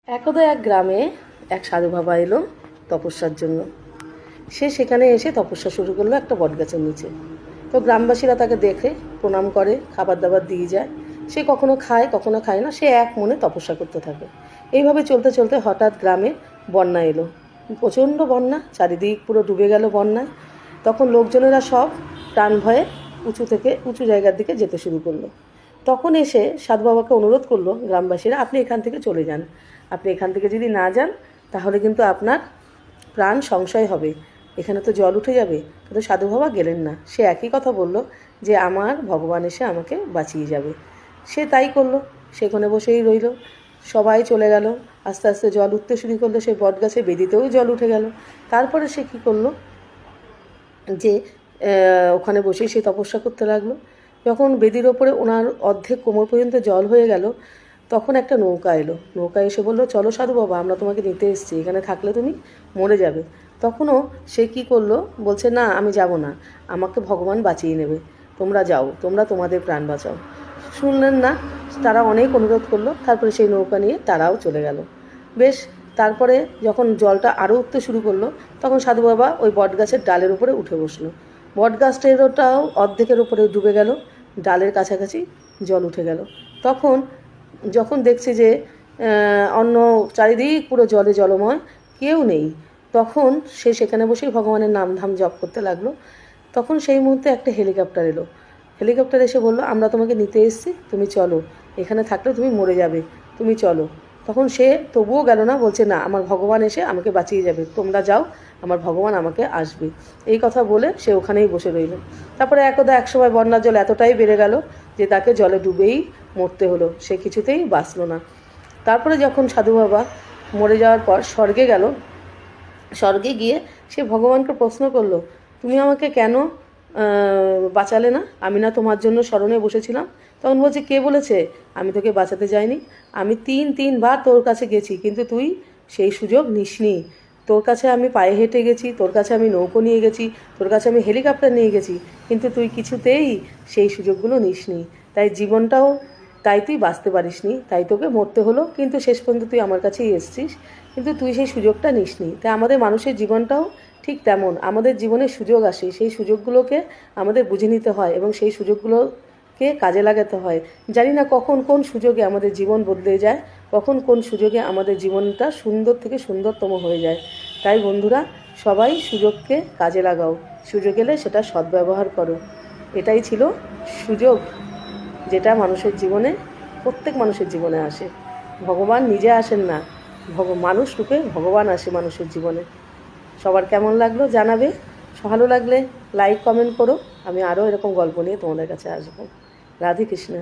একদা এক গ্রামে এক সাধু বাবা এলো তপস্যার জন্য। সে সেখানে এসে তপস্যা শুরু করলো একটা বটগাছের নিচে। তো গ্রামবাসীরা তাকে দেখে প্রণাম করে, খাবার দাবার দিয়ে যায়। সে কখনো খায় কখনো খায় না, সে এক মনে তপস্যা করতে থাকে। এইভাবে চলতে চলতে হঠাৎ গ্রামে বন্যা এলো। প্রচণ্ড বন্যা, চারিদিক পুরো ডুবে গেল বন্যায়। তখন লোকজনেরা সব প্রাণ ভয়ে উঁচু জায়গার দিকে যেতে শুরু করলো। তখন এসে সাধু বাবাকে অনুরোধ করলো গ্রামবাসীরা, আপনি এখান থেকে চলে যান। আপনি এখান থেকে যদি না যান তাহলে কিন্তু আপনার প্রাণ সংশয় হবে, এখানে তো জল উঠে যাবে। কিন্তু সাধু বাবা গেলেন না। সে একই কথা বলল যে আমার ভগবান এসে আমাকে বাঁচিয়ে যাবে। সে তাই করলো, সেখানে বসেই রইল। সবাই চলে গেল। আস্তে আস্তে জল উঠতে শুরু করলো, সেই বটগাছে বেদিতেও জল উঠে গেল। তারপরে সে কী করলো যে ওখানে বসেই সে তপস্যা করতে লাগলো। যখন বেদির ওপরে ওনার অর্ধেক কোমর পর্যন্ত জল হয়ে গেল, তখন একটা নৌকা এলো। নৌকা এসে বলল, চলো সাধু বাবা, আমরা তোমাকে নিতে এসেছি, এখানে থাকলে তুমি মরে যাবে। তখনও সে কী করলো, বলছে না আমি যাব না, আমাকে ভগবান বাঁচিয়ে নেবে, তোমরা যাও, তোমরা তোমাদের প্রাণ বাঁচাও। শুনলেন না, তারা অনেক অনুরোধ করলো। তারপরে সেই নৌকা নিয়ে তারাও চলে গেল। বেশ, তারপরে যখন জলটা আরও উঠতে শুরু করলো, তখন সাধু বাবা ওই বটগাছের ডালের উপরে উঠে বসলো। বটগাছটাও অর্ধেকের উপরে ডুবে গেল, ডালের কাছাকাছি জল উঠে গেল। যখন দেখছে যে অন্য চারিদিক পুরো জলে জলময়, কেউ নেই, তখন সে সেখানে বসেই ভগবানের নাম ধাম জপ করতে লাগলো। তখন সেই মুহূর্তে একটা হেলিকপ্টার এলো। হেলিকপ্টার এসে বলল, আমরা তোমাকে নিতে এসেছি, তুমি চলো, এখানে থাকলে তুমি মরে যাবে, তুমি চলো। তখন সে তবুও গেল না, বলছে না, আমার ভগবান এসে আমাকে বাঁচিয়ে যাবে, তোমরা যাও, আমার ভগবান আমাকে আসবে। এই কথা বলে সে ওখানেই বসে রইল। তারপরে এক সময় বন্যার জল এতটাই বেড়ে গেল যে তাকে জলে ডুবেই মরতে হলো, সে কিছুতেই বাঁচল না। তারপরে যখন সাধু বাবা মরে যাওয়ার পর স্বর্গে গেল, স্বর্গে গিয়ে সে ভগবানকে প্রশ্ন করলো, তুমি আমাকে কেন বাঁচালে না? আমি না তোমার জন্য শরণে বসেছিলাম? তখন বলছে, কে বলেছে আমি তোকে বাঁচাতে যাইনি? আমি তিনবার তোর কাছে গেছি, কিন্তু তুই সেই সুযোগ নিসনি। তোর কাছে আমি পায়ে হেঁটে গেছি, তোর কাছে আমি নৌকো নিয়ে গেছি, তোর কাছে আমি হেলিকপ্টার নিয়ে গেছি, কিন্তু তুই কিছুতেই সেই সুযোগগুলো নিসনি। তাই তুই বাঁচতে পারিসনি, তাই তোকে মরতে হলো। কিন্তু শেষ পর্যন্ত তুই আমার কাছেই এসেছিস, কিন্তু তুই সেই সুযোগটা নিসনি। তাই আমাদের মানুষের জীবনটাও ঠিক তেমন। আমাদের জীবনে সুযোগ আসে, সেই সুযোগগুলোকে আমাদের বুঝে নিতে হয় এবং সেই সুযোগগুলোকে কাজে লাগাতে হয়। জানি না কখন কোন সুযোগে আমাদের জীবন বদলে যায়, কখন কোন সুযোগে আমাদের জীবনটা সুন্দর থেকে সুন্দরতম হয়ে যায়। তাই বন্ধুরা, সবাই সুযোগকে কাজে লাগাও, সুযোগ এলে সেটা সদ্ব্যবহার করো। এটাই ছিল সুযোগ, যেটা প্রত্যেক মানুষের জীবনে আসে। ভগবান নিজে আসেন না, মানুষ রূপে ভগবান আসে মানুষের জীবনে। সবার কেমন লাগলো জানাবে। ভালো লাগলে লাইক কমেন্ট করো, আমি আরও এরকম গল্প নিয়ে তোমাদের কাছে আসবো। রাধে কৃষ্ণ।